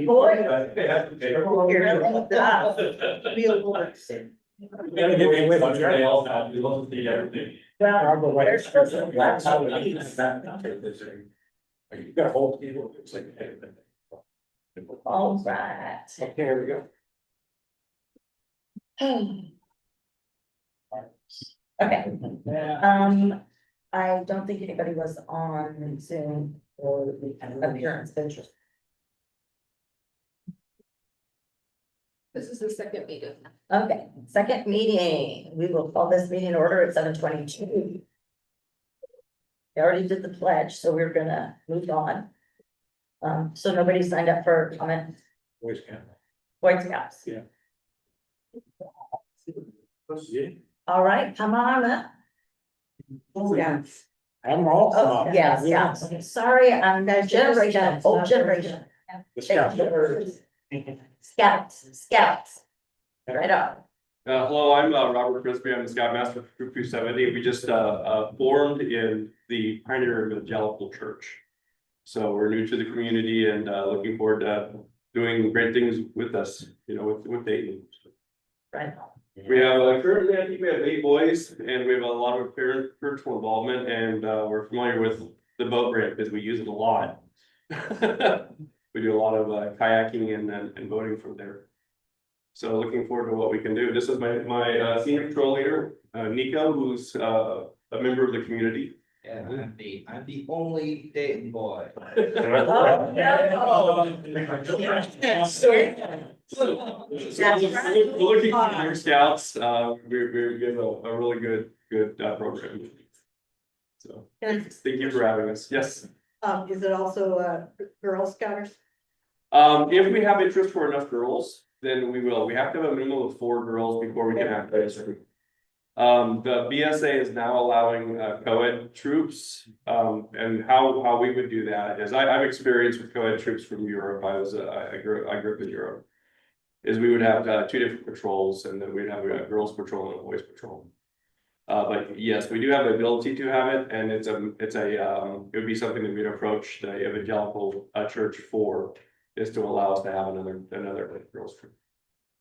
Boy. You're really the real works. Gotta give me with Well, there's supposed to be lots of these. You got a whole table, it's like. All right. Okay, here we go. Okay, I don't think anybody was on Zoom or the appearance of interest. This is the second meeting. Okay, second meeting, we will call this meeting in order at 7:22. We already did the pledge, so we're gonna move on. So nobody signed up for comment, Voice count. Boy Scouts. Yeah. All right, come on up. Yeah. I'm all. Oh, yeah, Scouts. Sorry, I'm the generation, old generation. The scout. Scouts. Right on. Hello, I'm Robert Frisbee. I'm the Scoutmaster for Troop 270. We just formed in the Pioneer Evangelical Church. So we're new to the community and looking forward to doing great things with us, you know, with Dayton. Right. We have currently, I think we have 8 boys and we have a lot of parent spiritual involvement and we're familiar with the boat ramp because we use it a lot. We do a lot of kayaking and boating from there. So looking forward to what we can do. This is my senior patrol leader, Nico, who's a member of the community. And I'm the only Dayton boy. We're looking for your scouts. We give a really good program. So thank you for having us. Yes. Is it also Girl Scouters? If we have interest for enough girls, then we will. We have to have a minimum of 4 girls before we can have this. The BSA is now allowing co-ed troops. And how we would do that is I've experienced with co-ed troops from Europe. I grew up in Europe. Is we would have 2 different patrols and then we'd have a girls patrol and a boys patrol. But yes, we do have the ability to have it, and it would be something that we'd approach the evangelical church for, is to allow us to have another girls trip.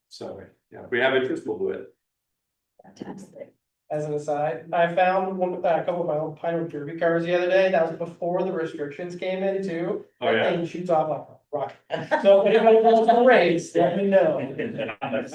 So yeah, if we have interest, we'll do it. Fantastic. As an aside, I found a couple of my old Pinewood Derby cars the other day. That was before the restrictions came in too. Oh, That yeah. thing shoots off like a rocket. So if anybody wants to race, let me know.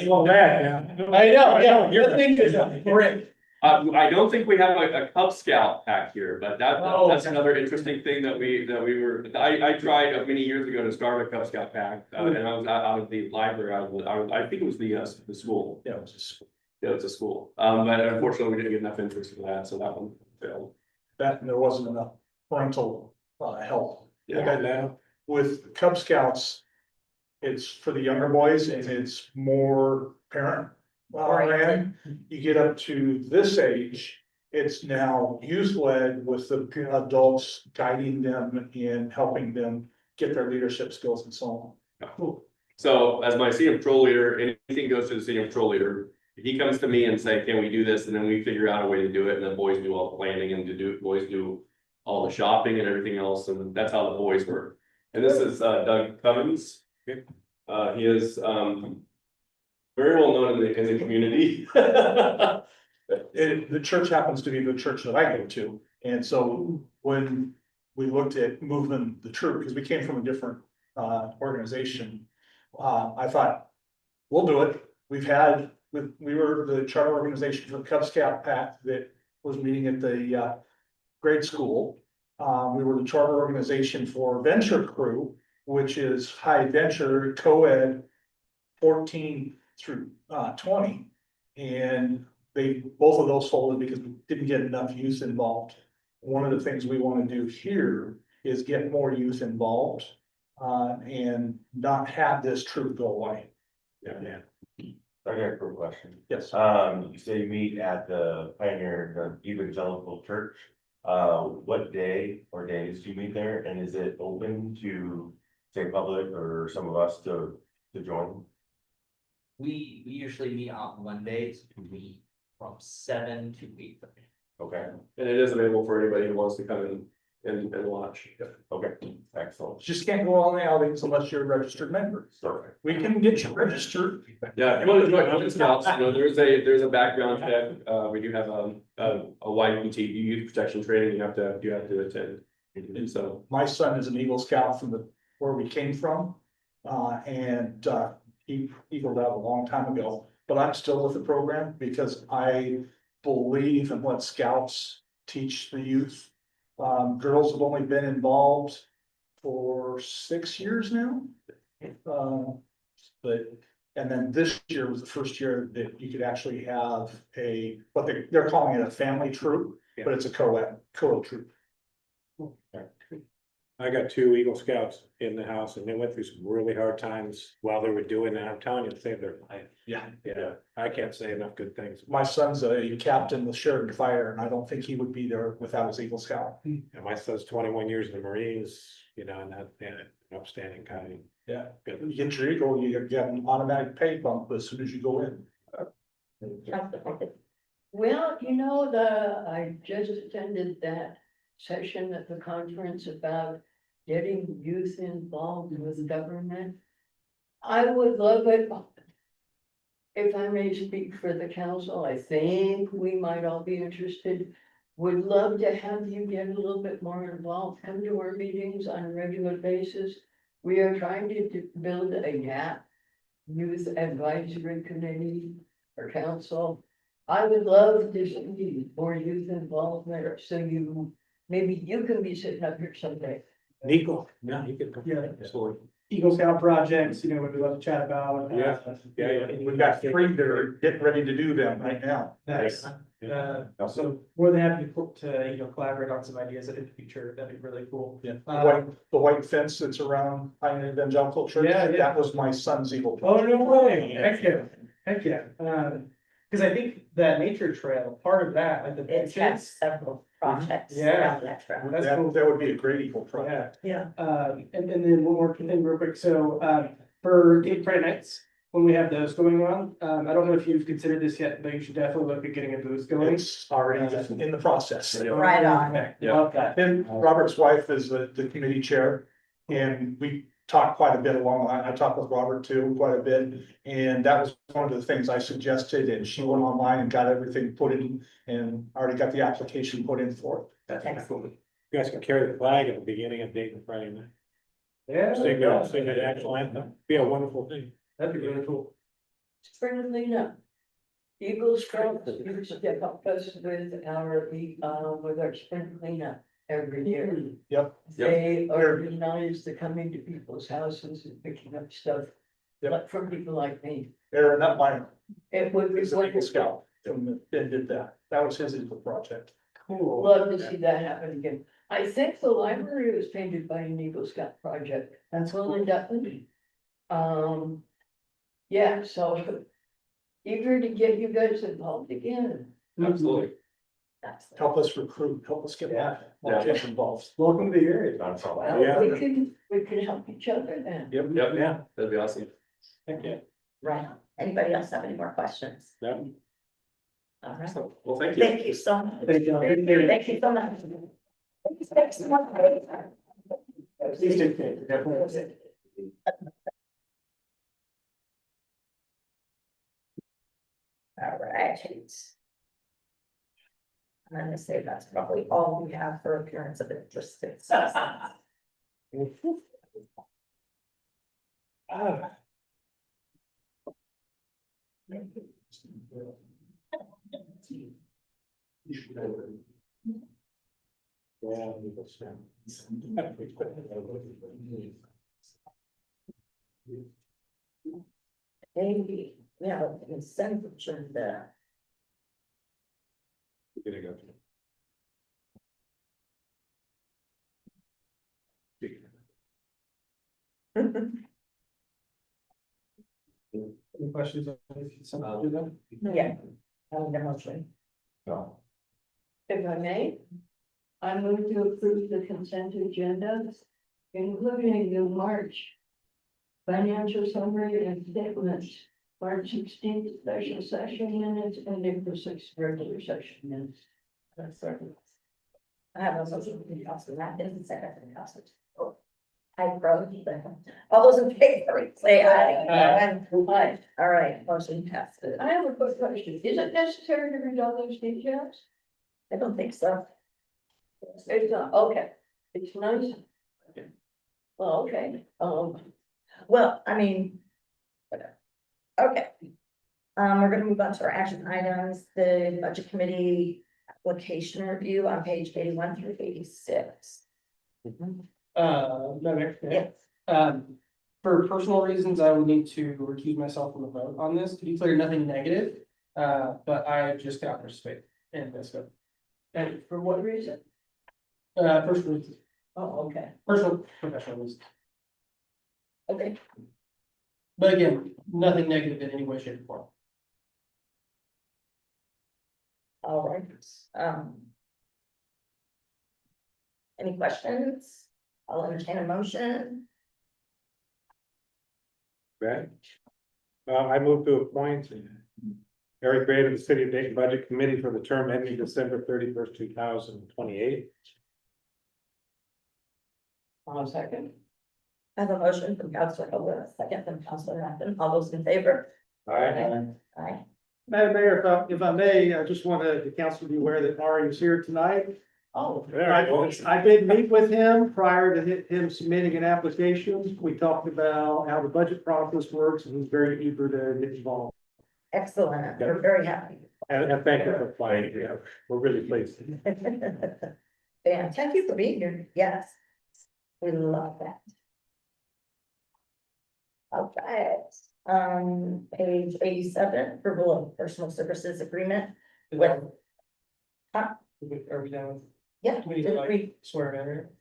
Well, that, yeah. I know, yeah, that thing is great. I don't think we have a Cub Scout pack here, but Oh. that's another interesting thing that we were, I tried many years ago to start a Cub Scout pack, and I was out of the library, I think it was the school. Yeah, it was just Yeah, it's a school, but unfortunately we didn't get enough interest for that, so that one failed. that, and there wasn't enough parental help. Yeah. And now with Cub Scouts, it's for the younger boys and it's more parent ran. You get up to this age, it's now youth led with the adults guiding them and helping them get their leadership skills and so on. So as my senior patrol leader, anything goes to the senior patrol leader. He comes to me and say, can we do this? And then we figure out a way to do it. And the boys do all the planning and boys do all the shopping and everything else. And that's how the boys work. And this is Doug Cummins. He is very well known in the community. The church happens to be the church that I go to. And so when we looked at moving the troop, because we came from a different organization, I thought, we'll do it. We were the charter organization for the Cub Scout pack that was meeting at the grade school. We were the charter organization for Venture Crew, which is high venture co-ed 14 through 20. And both of those folded because we didn't get enough youth involved. One of the things we want to do here is get more youth involved and not have this troop go away. Yeah. I got a quick question. Yes. You say you meet at the Pioneer Evangelical Church. What day or days do you meet there? And is it open to, say, public or some of us to join? We usually meet on Mondays, we meet from 7 to 8. Okay. And it is available for anybody who wants to come and watch. Okay, excellent. Just can't go on the outings unless you're a registered member. Perfect. We can get you registered. Yeah, if you want to join Cub Scouts, you know, there's a background check, we do have a YPT, youth protection training, you have to attend. And so, My son is an Eagle Scout from where we came from. He eagled out a long time ago, but I'm still with the program because I believe in what scouts teach the youth. Girls have only been involved for 6 years now. And then this year was the first year that you could actually have what they're calling it a family troop, but it's a co-ed troop. I got 2 Eagle Scouts in the house and they went through some really hard times while they were doing that. I'm telling you, it saved their life. Yeah. Yeah, I can't say enough good things. My son's a captain with Sheridan Fire, and I don't think he would be there without his Eagle Scout. And my son's 21 years in the Marines, you know, and that, an upstanding guy. Yeah, Good. you get your Eagle, you get an automatic pay bump as soon as you go in. Well, I just attended that session at the conference about getting youth involved with government. I would love it. If I may speak for the council, I think we might all be interested. Would love to have you get a little bit more involved, come to our meetings on a regular basis. We are trying to build a gap youth advisory committee or council. I would love to see more youth involvement, so maybe you can be sitting up here someday. Nico, yeah, he could. Yeah. Absolutely. Eagle Scout projects, we'd love to chat about. Yeah. We've got 3 that are getting ready to do them right now. Nice. So more than happy to collaborate on some ideas in the future. That'd be really cool. Yeah, Uh, the white fence that's around Pioneer Evangelical Church, Yeah, yeah. that was my son's Eagle. Oh, no way. Heck yeah. Cause I think that nature trail, part of that, like the It's got benches. several projects. Yeah. around that trail. That's cool. That would be a great Eagle project. Yeah. And then one more thing real quick. So, for Dayton Friday nights, when we have those going on, I don't know if you've considered this yet, but you should definitely look at getting a booth going. It's already in the process. Right on. Okay, Yeah. love that. And Robert's wife is the committee chair, and we talked quite a bit along the line. I talked with Robert too, quite a bit. And that was one of the things I suggested, and she went online and got everything put in, and already got the application put in for it. That's Excellent. You guys can carry the flag at the beginning of Dayton Friday night. Yeah. Sing the actual anthem. Be a wonderful thing. That'd be really cool. Spring and Lena. Eagle Scouts used to help us with our spring cleanup every year. Yep. They organize the coming to people's houses and picking up stuff. Yep. Like from people like me. Aaron, not mine, It would be is an Eagle wonderful. Scout, and did that. That was his Eagle project. Cool. Love to see that happen again. I think the library was painted by an Eagle Scout project. That's well in Dutton. Yeah, so eager to get you guys involved again. absolutely. Help us recruit, help us get more kids involved. Welcome to the area. That's all. Well, Yeah. we can help each other then. Yep, Yeah. that'd be awesome. Heck yeah. Right. Anybody else have any more questions? Yeah. All right. Well, thank you. Thank you so much. Thank you. Thank you so much. Please take care. All right. I'm gonna say that's probably all we have for appearance of interest. Yeah. Maybe, we have a consent agenda. Gonna go. Any questions? Yeah. The motion. No. If I may, I move to approve the consent agenda, including the March financial summary and statements, March 16th special session minutes, and April 6th regular session minutes. That's certain. I have a motion from Councilor Atkins, second from Councilor. I wrote, all those in favor, say aye. Aye. All right, motion passes. I have a quick question. Is it necessary to read all those details? I don't think so. It's not, okay. It's nice. Well, okay, Well, I mean. Whatever. Okay. We're gonna move on to our action items, the budget committee application review on page 81 through 86. Madam Mayor? Yes. For personal reasons, I would need to recuse myself from the vote on this. To be clear, nothing negative. But I just cannot participate in this vote. and for what reason? Personal reasons, Oh, okay. personal, professional reasons. Okay, But again, nothing negative in any way, shape, or form. all right. Any questions? I'll entertain a motion. Right? I move to appoint Eric Gray to the City of Dayton Budget Committee for the term ending December 31st, 2028. Second. I have a motion from Councilor Hiller, a second from Councilor Rappen. All those in favor? Aye. Aye. Madam Mayor, if I may, I just wanted the council to be aware that Ari is here tonight. Oh, I did meet with him prior to him submitting an application. We talked about how the budget process works, and he's very eager to get involved. Excellent. We're very happy. And thank you for applying. Yeah, we're really pleased. Yeah, thank you for being here. Yes. We love that. All right, page 87, approval of personal services agreement. Is With- that- Huh? Are we done with? Yeah, Do we need to like swear it in or?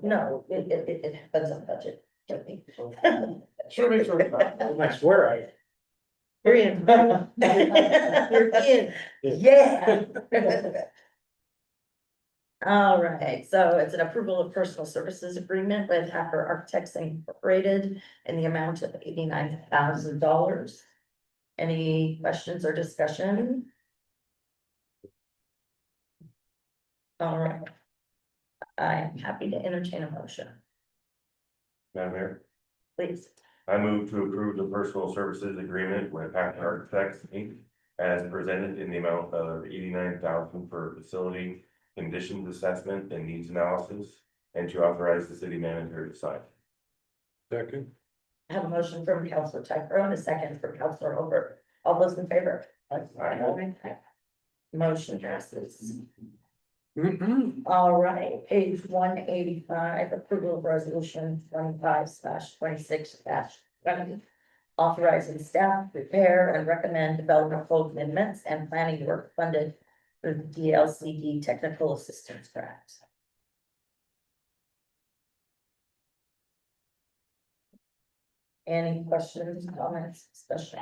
no, it depends on budget. Don't we? Sure, make sure. I swear You're in. You're in, yeah. All right, so it's an approval of personal services agreement with Hacker Architects Incorporated in the amount of $89,000. Any questions or discussion? All right. I am happy to entertain a motion, Madam Mayor, please. I move to approve the personal services agreement with Hackett Architects Inc. As presented in the amount of 89,000 for facility conditions assessment and needs analysis, and to authorize the city manager to sign. Second. I have a motion from Councilor Tyro and a second from Councilor Over. All those in favor? Aye. Motion passes. All right, page 185, approval of resolution 25/26-20. Authorizing staff to prepare and recommend development code amendments and planning work funded through the DLCD Technical Assistance Grant. Any questions, comments, especially?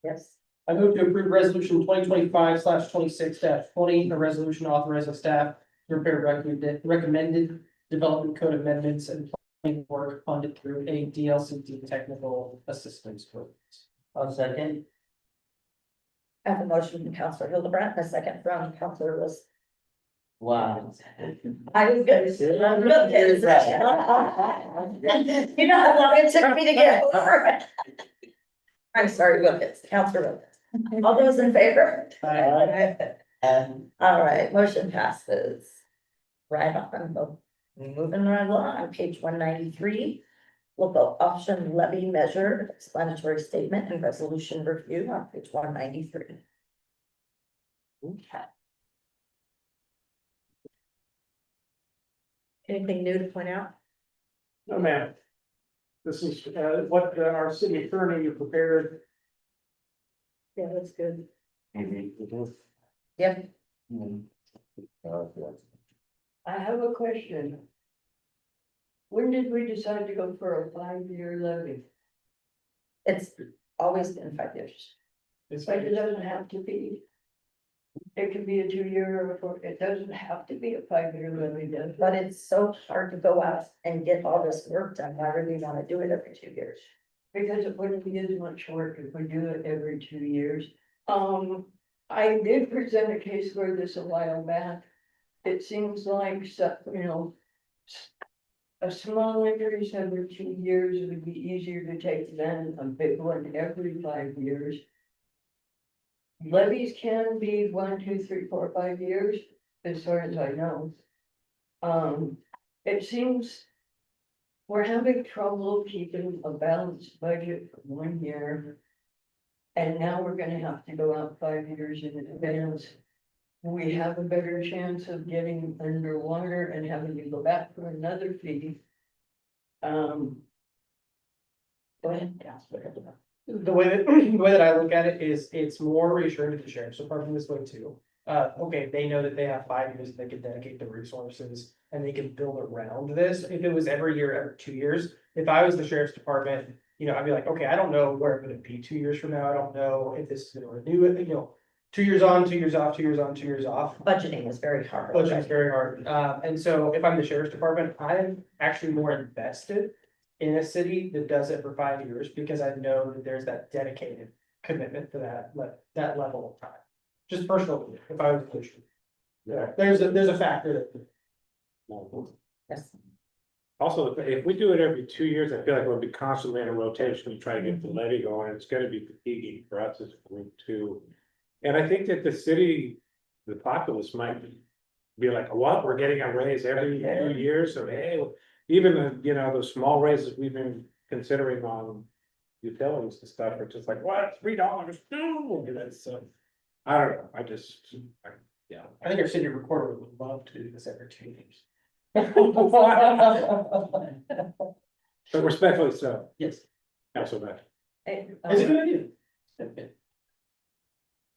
Yes, I move to approve resolution 2025/26-20, a resolution authorizing staff to prepare recommended development code amendments and planning work funded through a DLCD technical assistance program. I'll second. I have a motion from Councilor Hildebrandt and a second from Councilor Lewis. Wow. I was good. You know how long it took me to get over it. I'm sorry, Wilkins, Councilor Wilkins. All those in favor? All right, motion passes. Right on, moving right along, page 193. Local option levy measure, explanatory statement and resolution review on page 193. Okay. Anything new to point out? No, ma'am. This is what our city attorney prepared. Yeah, that's good. Mhm. Yep, I have a question. When did we decide to go for a 5-year levy? it's always been 5 years. It's But it doesn't have to be. It could be a 2-year or it doesn't have to be a 5-year levy, does it? But it's so hard to go out and get all this work done. Why would we want to do it every 2 years? because it wouldn't be as much work if we do it every 2 years. I did present a case for this a while back. It seems like, a small increase every 2 years would be easier to take than a big one every 5 years. Levies can be 1, 2, 3, 4, 5 years, as far as I know. It seems we're having trouble keeping a balanced budget for 1 year. And now we're gonna have to go out 5 years in advance. We have a better chance of getting underwater and having to go back for another fee. Go ahead. The way that, the way that I look at it is, it's more reassuring to the sheriff's department this way too. Okay, they know that they have 5 years, they can dedicate the resources and they can build around this. If it was every year, every 2 years, if I was the sheriff's department, I'd be like, okay, I don't know where I'm gonna be 2 years from now. I don't know if this is gonna renew it, 2 years on, 2 years off, 2 years on, 2 years off. Budgeting is very hard. Budgeting is very hard. And so if I'm the sheriff's department, I'm actually more invested in a city that does it for 5 years, because I know that there's that dedicated commitment for that level of time. Just personally, if I was the sheriff. Yeah. There's a factor that. Yes. Also, if we do it every 2 years, I feel like we'll be constantly in a rotation to try to get the levy going. It's gonna be fatiguing for us as a group too. And I think that the city, the populace might be like, what, we're getting a raise every 2 years, so hey, even the small raises we've been considering on utilities and stuff are just like, what, $3? No, that's I don't know, yeah. I think our city recorder would love to do this every 2 years. But respectfully so, Yes, Councilman. Hey, it's a good idea.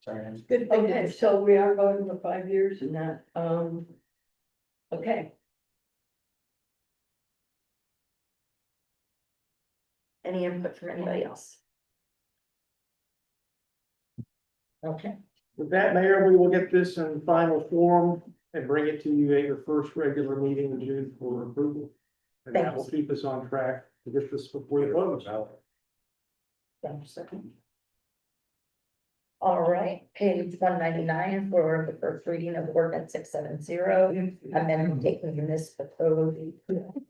Sorry. I'm- Good thing. Okay, so we are going for 5 years and that, okay. Any input from anybody else? Okay, With that, Mayor, we will get this in final form and bring it to you at your first regular meeting in June for approval. And that will keep us on track to get this before the vote. all right, page 199 for the first reading of ordinance 670, amendment taking municipal code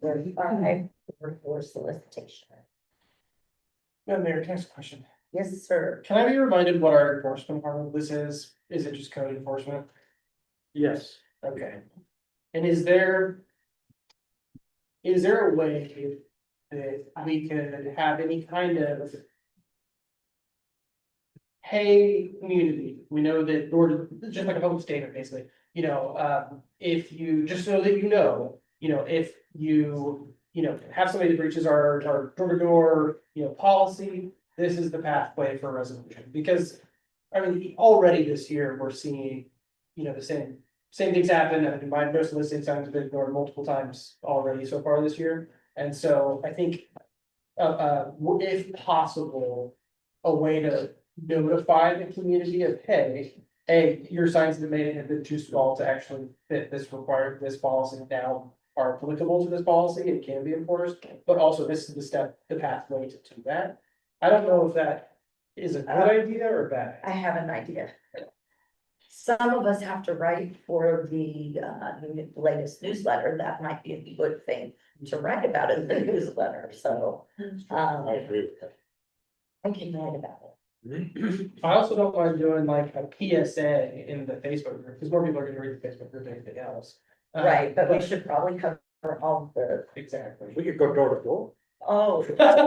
35 for solicitation. Madam Mayor, can I ask a question? Yes, sir. Can I be reminded what our enforcement part of this is? Is it just code enforcement? Yes. Okay. And is there a way that we could have any kind of hey, community, we know that, or just like a home statement, basically, if you, just so that if you, have somebody that breaches our door-to-door, policy, this is the pathway for resolution, because, I mean, already this year, we're seeing, the same things happen, and my most listing signs have been ignored multiple times already so far this year, and so I think, if possible, a way to notify the community of, hey, your signs that made it have been too small to actually fit this this policy now are applicable to this policy and can be enforced, but also this is the pathway to do that. I don't know if that is a good idea or a bad. I have an idea. Some of us have to write for the latest newsletter. That might be a good thing to write about in the newsletter, so. I agree with that. I can write about it. I also don't mind doing like a PSA in the Facebook group, because more people are gonna read the Facebook group than anything else. Right, but we should probably cover all the, Exactly. We could go door to door. oh. That's, I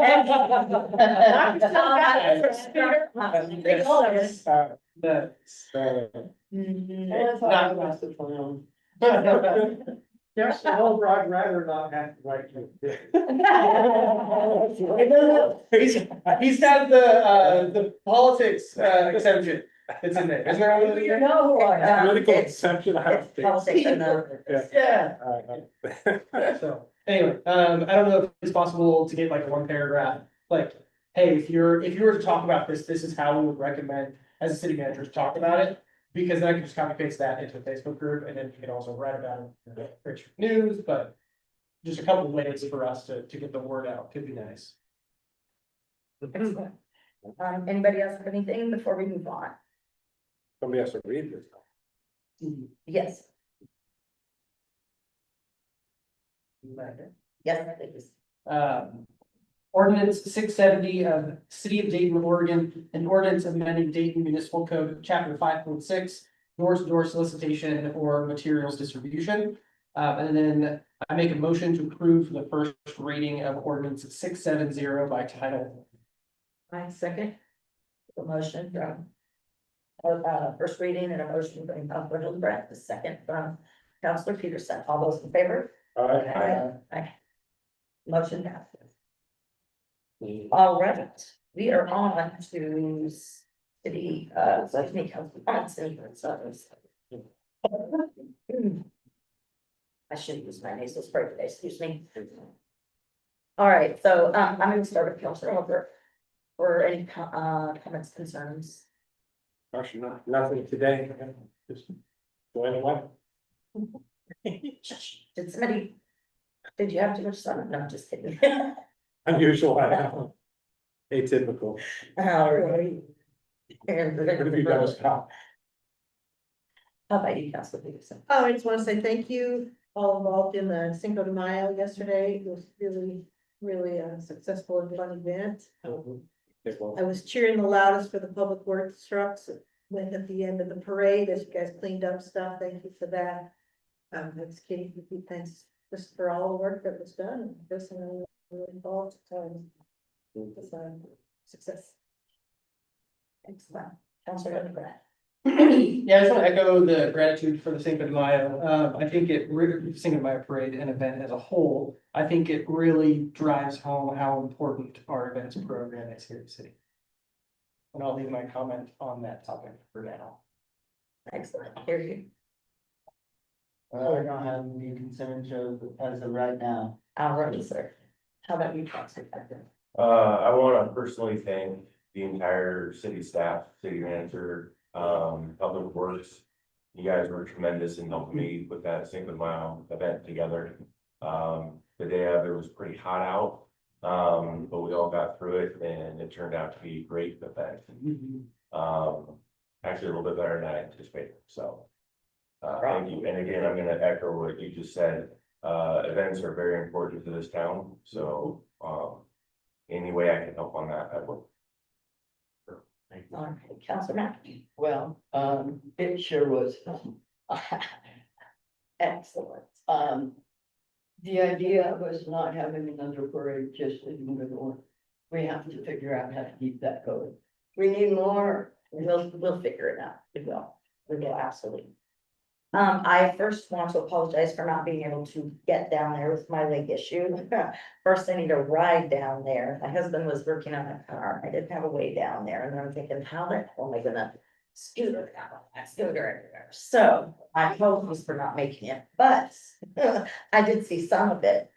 thought it was the plan. Yes, well, I'd rather not have to write you. he's got the politics exemption. It's in there. Isn't there one? You know who I am. Political it's- exception, I don't It's think. politics and the. Yeah. So, anyway, I don't know if it's possible to get like a one paragraph, like, hey, if you were to talk about this, this is how we would recommend as a city manager to talk about it. Because then I can just copy paste that into the Facebook group, and then you can also write about it in the Richard News, but just a couple of ways for us to get the word out could be nice. Excellent. Anybody else have anything before we move on? Somebody has to read this. Yes. Yes, please. Ordinance 670 of City of Dayton, Oregon, an ordinance amending Dayton Municipal Code, Chapter 5.6, door-to-door solicitation or materials distribution. And then I make a motion to approve the first reading of ordinance 670 by title. I second. The motion from. First reading and a motion from Counselor Hildebrand, the second from Counselor Peterson. All those in favor? Aye. Motion passes. All right, we are on to city, excuse me, council comments and concerns. I should use my nasal spray today, excuse me. All right, so, I'm gonna start with Counselor Hildebrand for any, comments, concerns. Actually, nothing today, just going away. Did somebody, did you have too much sun? No, I'm just kidding. Unusual, I know. Atypical. All right. And What have you done, Scott? how about you, Counselor Peterson? Oh, I just want to say thank you, all involved in the Cinco de Mayo yesterday. It was really a successful and fun event. I was cheering the loudest for the public works trucks when at the end of the parade, as you guys cleaned up stuff. Thank you for that. That's Katie, thanks just for all the work that was done and this and really involved. It was a success. Excellent. Counselor Hildebrand. Yeah, I just want to echo the gratitude for the Cinco de Mayo. I think Cinco de Mayo parade and event as a whole, I think it really drives home how important our events program is here in the city. And I'll leave my comment on that topic for now. Excellent. Here you. I don't have any concerns as of right now. All right, sir. How about you, Counselor Becker? I wanna personally thank the entire city staff, city manager, public works. You guys were tremendous in helping me with that Cinco de Mayo event together. The day of it was pretty hot out, but we all got through it and it turned out to be a great event. Actually a little bit better than I anticipated, so. Thank you, and again, I'm gonna echo what you just said, events are very important to this town, so, any way I can help on that, I will. All right, Counselor Mackey. Well, it sure was fun. Excellent. The idea was not having another parade just in the north. We have to figure out how to keep that going. We need more. We'll figure it out. We will absolutely. I first want to apologize for not being able to get down there with my leg issue. First, I need to ride down there. My husband was working on a car. I didn't have a way down there, and I'm thinking, how the hell am I gonna scooter down that scooter everywhere? So my apologies for not making it, but I did see some of it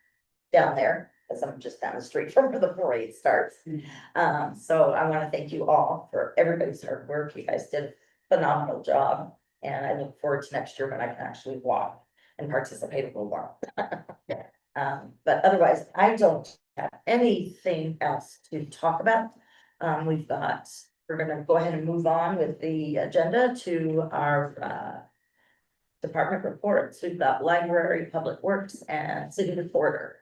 down there, because I'm just down the street from where the parade starts. So I want to thank you all for everybody's hard work. You guys did a phenomenal job. And I look forward to next year when I can actually walk and participate a little more. But otherwise, I don't have anything else to talk about. We're gonna go ahead and move on with the agenda to our department reports. We've got library, public works, and city reporter.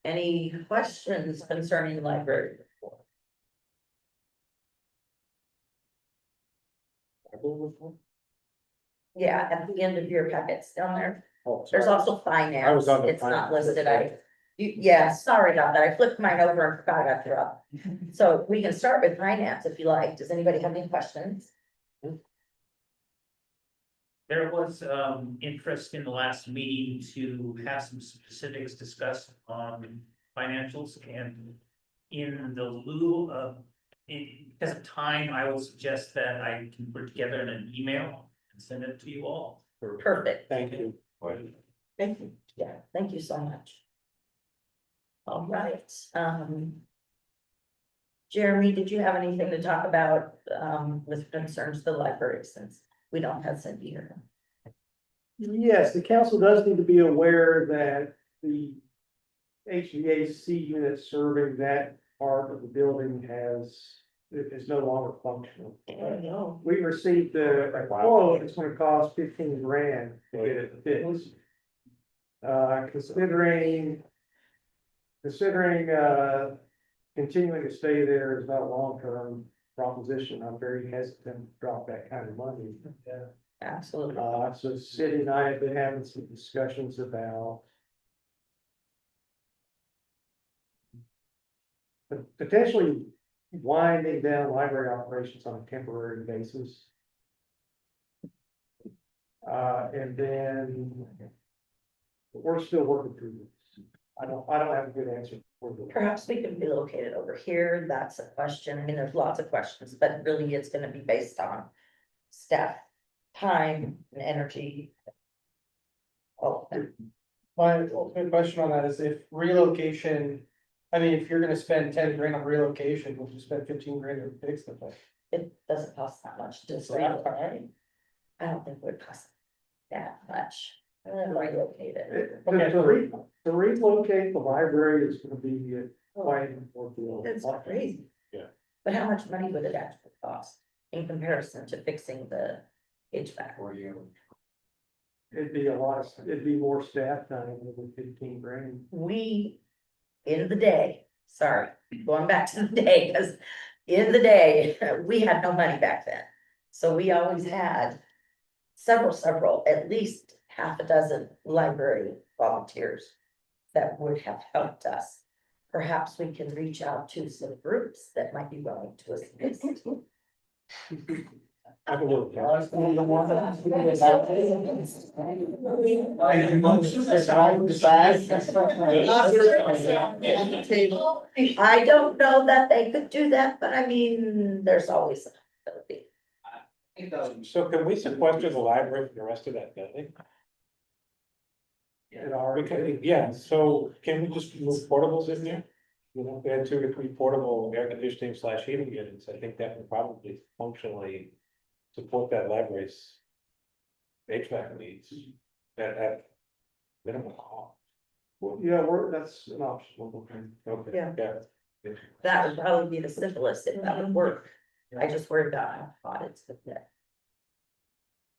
Any questions concerning the library report? Yeah, at the end of your packets down there. Oh, There's sorry. also I was finance. on the It's not finance listed. report. Yeah, sorry about that. I flipped mine over and forgot about your up. So we can start with finance if you like. Does anybody have any questions? There was interest in the last meeting to have some specifics discussed on financials, and in the lieu of, because of time, I will suggest that I can put together an email and send it to you all. Perfect. Thank you. Thank you. Yeah, thank you so much. All right, Jeremy, did you have anything to talk about with concerns to the library, since we don't have Cindy here? Yes, the council does need to be aware that the HVAC unit serving that part of the building is no longer functional. I don't know. We received a quote, it's gonna cost 15 grand to get it fixed. Considering, continuing to stay there is not a long-term proposition, I'm very hesitant to drop that kind of money. Absolutely. So City and I have been having some discussions about potentially winding down library operations on a temporary basis. And then we're still working through this. I don't have a good answer for you. Perhaps we can be located over here, that's a question, I mean, there's lots of questions, but really it's gonna be based on staff, time and energy. Oh, My ultimate question on that is if relocation, I mean, if you're gonna spend 10 grand on relocation, would you spend 15 grand to fix the place? it doesn't cost that much to Is that relocate. I don't think it would cost that much to relocate it. To relocate the library is gonna be quite important. That's crazy. But how much money would it actually cost in comparison to fixing the HVAC? It'd be more staff time than 15 grand. We, in the day, sorry, going back to the day, because in the day, we had no money back then. So we always had several, at least half a dozen library volunteers that would have helped us. Perhaps we can reach out to some groups that might be willing to assist. I have a little. I don't know that they could do that, but I mean, there's always a possibility. So can we sequester the library from the rest of that building? Yeah, so can we just move portables in there? You know, we had 2 or 3 portable air conditioning / heating units, I think that would probably functionally support that library's HVAC needs at minimum cost. Well, yeah, that's an option. Okay, Yeah. yeah. That would probably be the simplest if that would work. I just worry about how hot it's gonna get.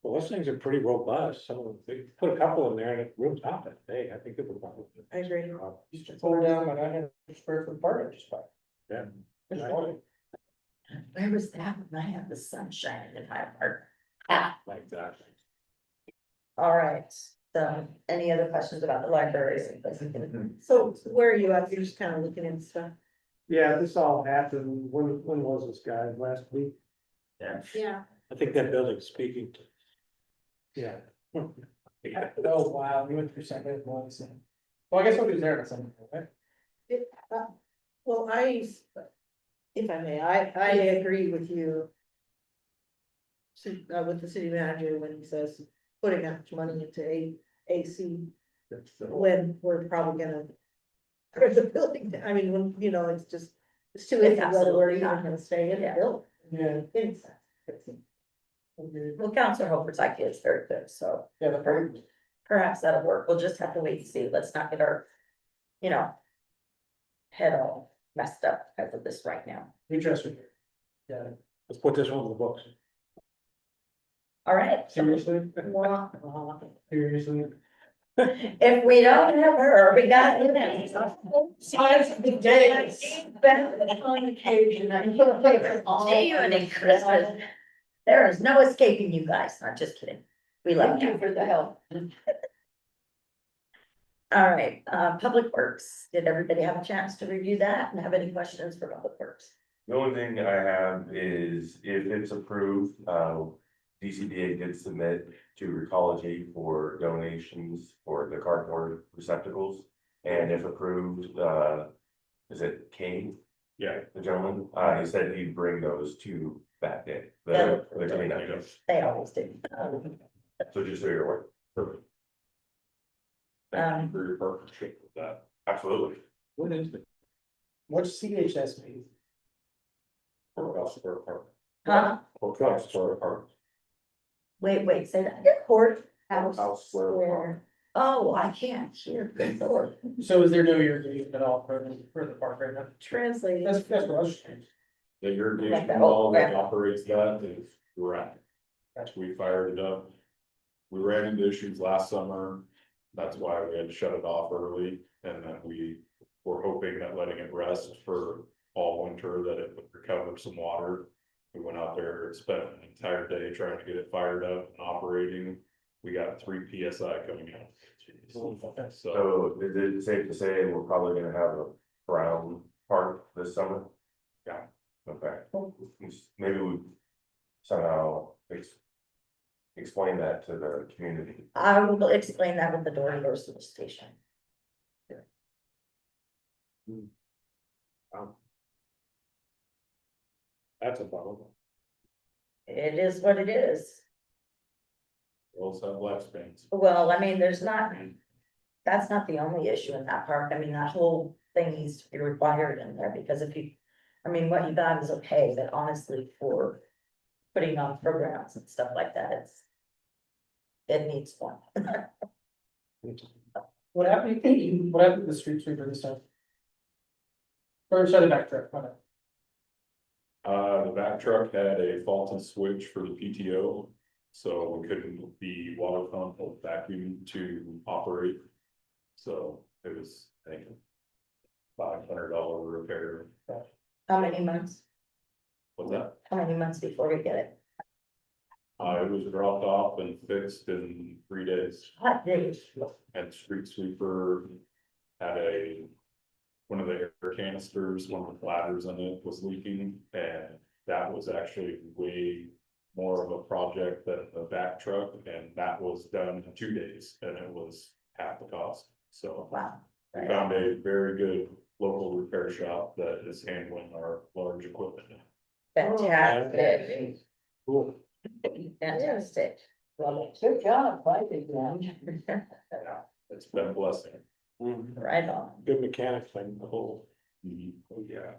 Well, those things are pretty robust, some of them, they put a couple in there and it rooms out that day, I think it would probably. I agree. You should pull down my 900 square foot apartment just by. Yeah. Where was that when I had the sun shining in my apartment? Ah, Like that. all right, so any other questions about the library? So where are you at? You're just kind of looking at stuff. Yeah, this all happened, when was this guy, last week? Yeah. I think that building's speaking to. Yeah. Yeah. Oh, wow, you went through second once. Well, I guess nobody was there at some point, right? Well, if I may, I agree with you. With the city manager when he says putting that much money into AC when we're probably gonna. Tear the building down. I mean, when, you know, it's too iffy whether we're even gonna stay in the Yeah. building. Yeah. It's- Well, Counselor Holford's idea is very good, so Yeah, the first. perhaps that'll work. We'll just have to wait and see. Let's not get our, head all messed up because of this right now. We trust you. Yeah, Let's put this one in the books. All right. seriously, Well, seriously. if we don't have her, we got you then. Size of the day. On occasion, I put paper all. Genuine Christmas. There is no escaping you guys. I'm just kidding. We love Thank you you. for the help. All right, Public Works. Did everybody have a chance to review that and have any questions for Public Works? The only thing I have is if it's approved, DCBA did submit to Recology for donations for the cardboard receptacles. And if approved, is it Kane? Yeah. The gentleman, he said he'd bring those to that day. Yeah. The cleanup. They always do. So just so you're aware. Perfect. Thank you for your partnership with that. Absolutely. What is it? What's CHS mean? Huh? Hotel store apartment. Wait, say that. Court. House Square Park. Oh, I can't hear, good lord. So is there no irrigation at all for the park right now? Translating. That's what I was saying. The Like irrigation that well old that grandma. operates that is correct. We fired it up. We ran into issues last summer. That's why we had to shut it off early, and then we were hoping that letting it rest for all winter, that it would recover some water. We went out there, spent an entire day trying to get it fired up and operating. We got 3 PSI coming out. So, So is it safe to say we're probably gonna have a brown park this summer? Yeah. Okay, maybe we somehow explain that to the community. I will explain that with the door goes to the station. That's a problem. It is what it is. we also have lifespans. Well, I mean, that's not the only issue in that park. I mean, that whole thing needs to be required in there because if you, I mean, what you got is okay, but honestly, for putting on programs and stuff like that, it needs one. What happened to the street sweeper this time? Or sorry, the backtrack, my bad. The back truck had a faulty switch for the PTO, so we couldn't be water pump or vacuum to operate. So it was, I think, $500 repair. How many months? What's that? How many months before we get it? It was dropped off and fixed in 3 days. Hot days. And street sweeper had one of the air canisters, one of the bladders in it was leaking, and that was actually way more of a project than the back truck, and that was done in 2 days, and it was half the cost. So Wow. we found a very good local repair shop that is handling our large equipment. Fantastic. Cool. Fantastic. Good job, fighting that. It's been a blessing. Right on. Good mechanics thing, the whole. Oh, yeah.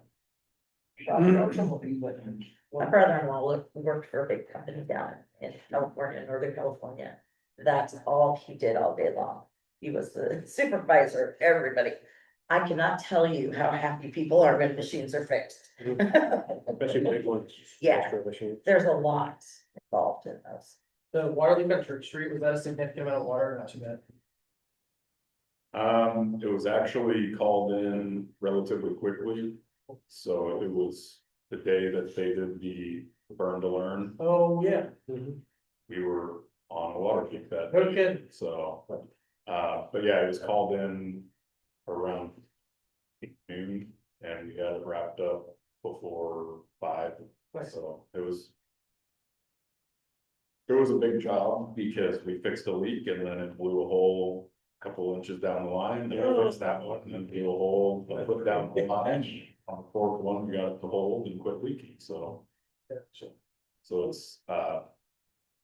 My brother-in-law worked for a big company down in California, Northern California. That's all he did all day long. He was the supervisor, of everybody. I cannot tell you how happy people are when machines are fixed. Especially big ones. Yeah. extra machines. There's a lot involved in those. The water leak on Church Street, was that a significant amount of water or not too bad? It was actually called in relatively quickly, so it was the day that they did the burn to learn. Oh, yeah. We were on a water peak that No day, kidding. so, but yeah, it was called in around noon, and we had it wrapped up before 5, Nice. so it was a big job because we fixed a leak and then it blew a hole a couple inches down the line, and we fixed that one, and then blew a hole, put down the line. On the 4th one, we got it to hold and quit leaking, so. So it's,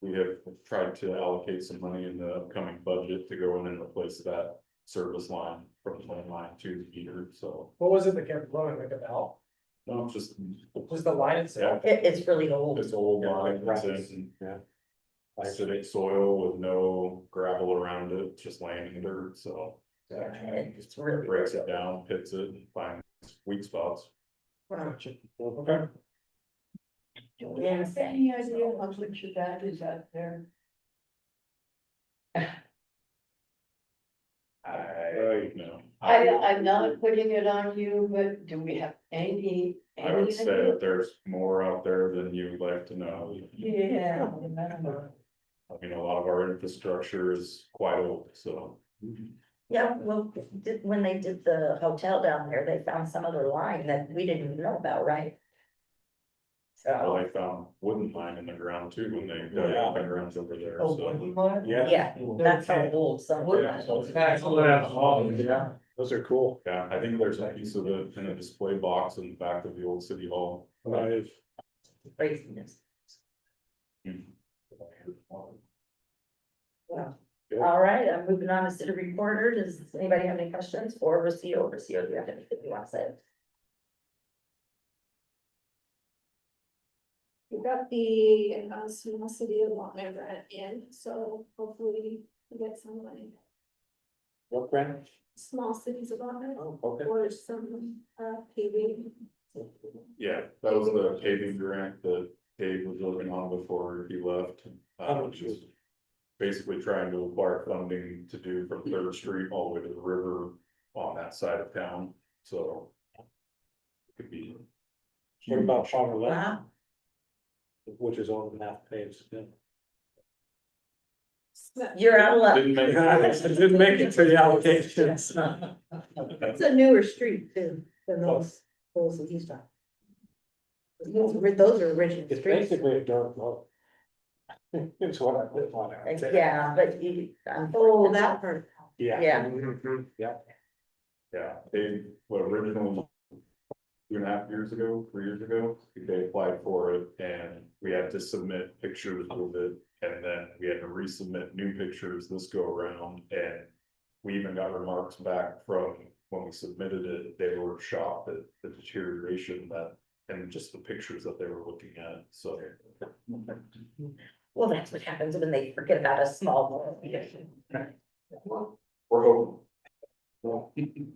we have tried to allocate some money in the upcoming budget to go in and replace that service line from the main line to the meter, so. What was it that kept blowing, like a valve? No, it's just, Was the line itself? It's really old. it's old line, it's in Yeah. acidic soil with no gravel around it, just laying in the dirt, so. It's really. Breaks it down, pits it, and finds weak spots. Okay. Do we have any idea how much of that is out there? I know. I'm not putting it on you, but do we have any? I would say that there's more out there than you would like to know. Yeah. I mean, a lot of our infrastructure is quite old, so. Yeah, well, when they did the hotel down there, they found some other line that we didn't even know about, right? Well, So, they found wooden line in the ground too, when they dug up the grounds over there, Oh, so. wooden line? yeah, that's how old some. Yeah. Yeah, those are cool. Yeah, I think there's a piece of it in a display box in the back of the old city hall. Nice. Craziness. Hmm. All right, I'm moving on to city recorder. Does anybody have any questions for Rocio? Rocio, do you have anything you want to say? We got the small city of Long River in, so hopefully we get some money. What grant? Small cities allotment Oh, okay. or some paving. Yeah, that was the paving grant that Dave was working on before he left. Which is basically trying to acquire funding to do from Third Street all the way to the river on that side of town, so. It could be. What about Palmer Lane, Wow. which is over half paved still? You're out of luck. Didn't make. It didn't make it to the allocations. It's a newer street too, than those that he's done. Those are original It's streets. basically a dirt road. It's what I live on. Yeah, but you, Oh, that part. Yeah. Yeah. Mhm, yeah. Yeah, they, what originally. 2.5 years ago, 3 years ago, they applied for it and we had to submit pictures with it. And then we had to resubmit new pictures this go around and. We even got remarks back from when we submitted it, they were shocked at the deterioration that. And just the pictures that they were looking at, so. well, that's what happens when they forget about a small. We're hoping.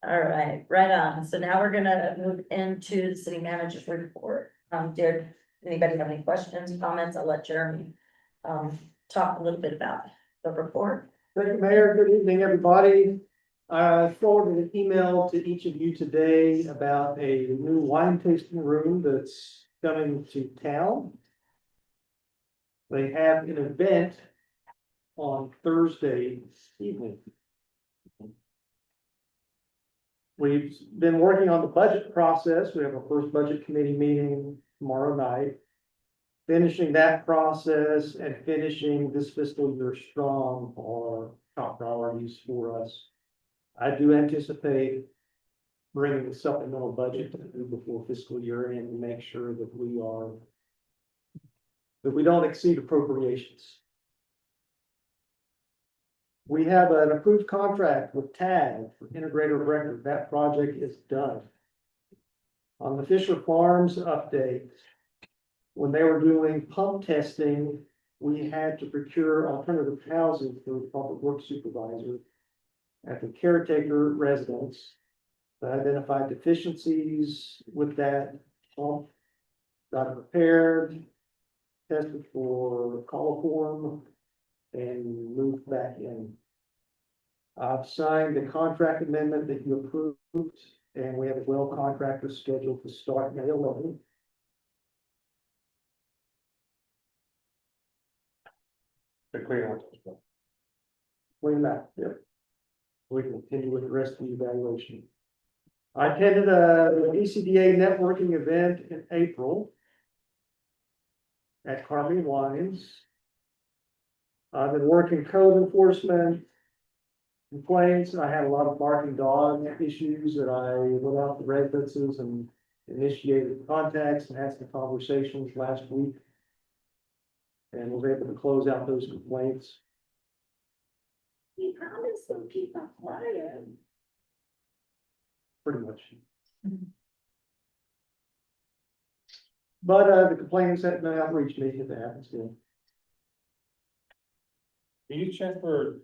All right, right on. So now we're gonna move into the city manager's report. Did anybody have any questions, comments? I'll let Jeremy talk a little bit about the report. Thank you, Mayor. Good evening, everybody. I forwarded an email to each of you today about a new wine tasting room that's coming to town. They have an event on Thursday evening. We've been working on the budget process. We have our first budget committee meeting tomorrow night. Finishing that process and finishing this fiscal year strong are top priorities for us. I do anticipate bringing the supplemental budget before fiscal year end to make sure that we don't exceed appropriations. We have an approved contract with TAG for integrator of record. That project is done. On the Fisher Farms update, when they were doing pump testing, we had to procure alternative housing for the public works supervisor at the caretaker residence. I identified deficiencies with that pump, got it repaired, tested for coliform, and moved back in. I've signed the contract amendment that you approved, and we have a well contractor scheduled to start May 11th. To clean out. Clean that, yep. We can continue with the rest of the evaluation. I attended a ECDA networking event in April at Carmi Wines. I've been working code enforcement complaints. I had a lot of barking dog issues that I went out to residences and initiated contacts and had some conversations last week. And was able to close out those complaints. We promised them keep up quiet. Pretty much. But the complainants had no outreach meeting if that happens to them. Do you check for,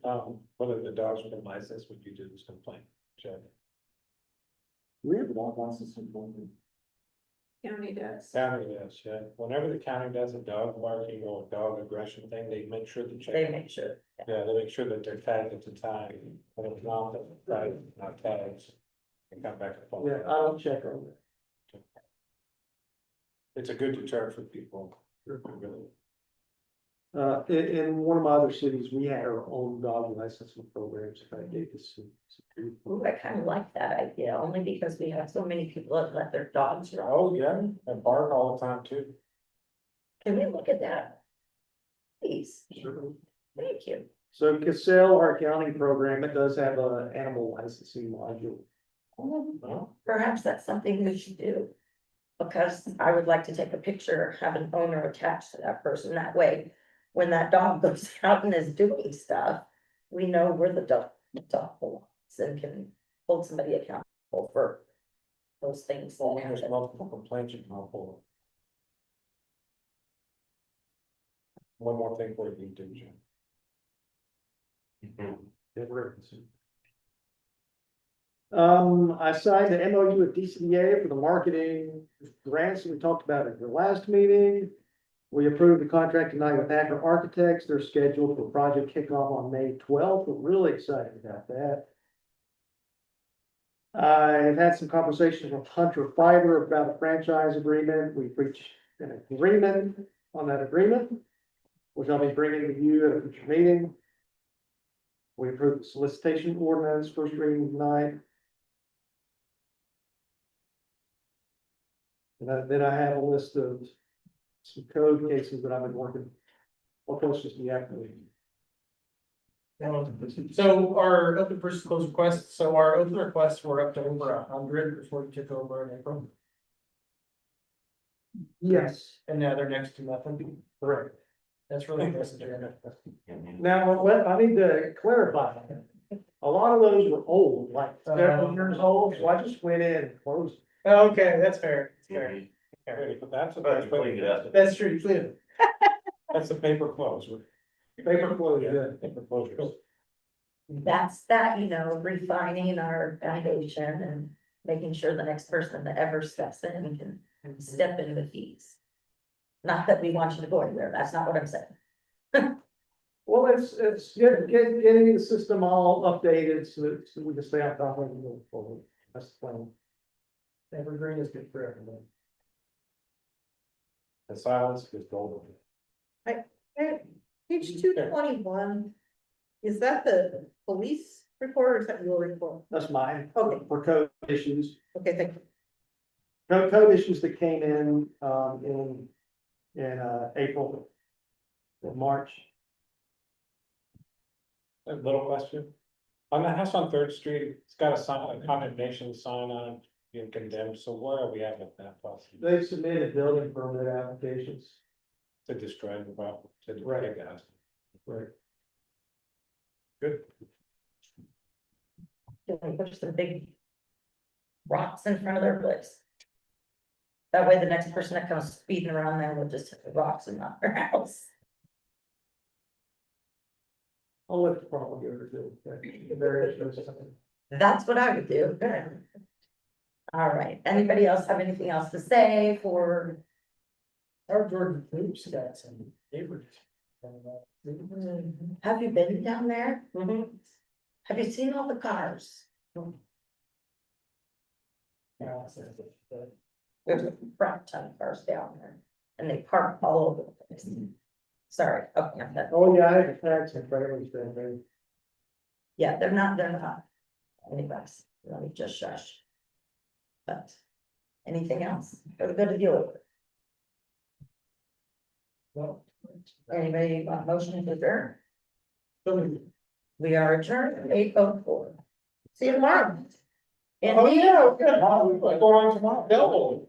whether the dogs have been licensed when you do this complaint? Check. We have a dog license in Boynton. County does. County does, yeah. Whenever the county does a dog barking or dog aggression thing, they make sure to check. They make sure. Yeah, they make sure that they're tagged at the time, and if not, they're tagged, not tags. And come back and forth. Yeah, I don't check on that. It's a good deterrent for people. Really. In one of my other cities, we had our own dog licensing programs. If I gave this. Ooh, I kind of like that idea, only because we have so many people that let their dogs run. Oh, yeah, and bark all the time too. Can we look at that? Please, thank you. So Cassell, our accounting program, it does have a animal licensing module. Perhaps that's something we should do. Because I would like to take a picture, have an owner attached to that person, that way, when that dog goes out and is doing stuff, we know where the dog belongs and can hold somebody accountable for those things. that There's happen. multiple complaints you can pull. One more thing for you to do, Jim. I signed the MOU with DCDA for the marketing grants that we talked about at the last meeting. We approved the contract tonight with Acker Architects. They're scheduled for project kickoff on May 12th. We're really excited about that. I've had some conversations with Hunter Fiber about a franchise agreement. We've reached an agreement on that agreement, which I'll be bringing to you at a future meeting. We approved the solicitation ordinance first reading tonight. And then I have a list of some code cases that I've been working. What closest to the active? So our open versus closed requests, so our open requests were up to over 100 before we took over in April, Yes. and now they're next to nothing. Correct. That's really impressive. Now, I need to clarify. A lot of those were old, like several years old, so I just went in and closed. Okay, that's fair. That's fair. But that's But clean it up. That's true, clear. That's a paper close. Paper closed, yeah. Paper closure. That's that, refining our foundation and making sure the next person that ever steps in can step in with ease. Not that we want you to go anywhere, that's not what I'm saying. Well, it's getting the system all updated so we can stay on top of it and move forward. That's the plan. Evergreen is good for everyone. The silence is golden. Page 221, is that the police report or is that your report? That's mine. Okay. For code issues. Okay, thank you. Code issues that came in April. Or March. A little question. On the house on Third Street, it's got a sign, a condemnation sign on it, being condemned, so where are we at with that process? They submitted building permit applications. To destroy the property, to Right. take gas. Right. Good. Can we put some big rocks in front of their place? That way the next person that comes speeding around there will just hit the rocks and not their house. I'll let the problem go to the various. That's what I would do. All right, anybody else have anything else to say for? Our Jordan Hoops got some neighbors. Have you been down there? Mhm. Have you seen all the cars? Yeah, There's a front ton of cars down there and they park all over the place. Sorry, okay, I'm done. Oh, yeah, I had tax and trailers down there. Yeah, they're not. Anyways, let me just shush. But anything else for the good of you? Well, Anybody want motion to adjourn? We are adjourned at 8:04. See you tomorrow. Oh, yeah, good. What's going on tomorrow? No.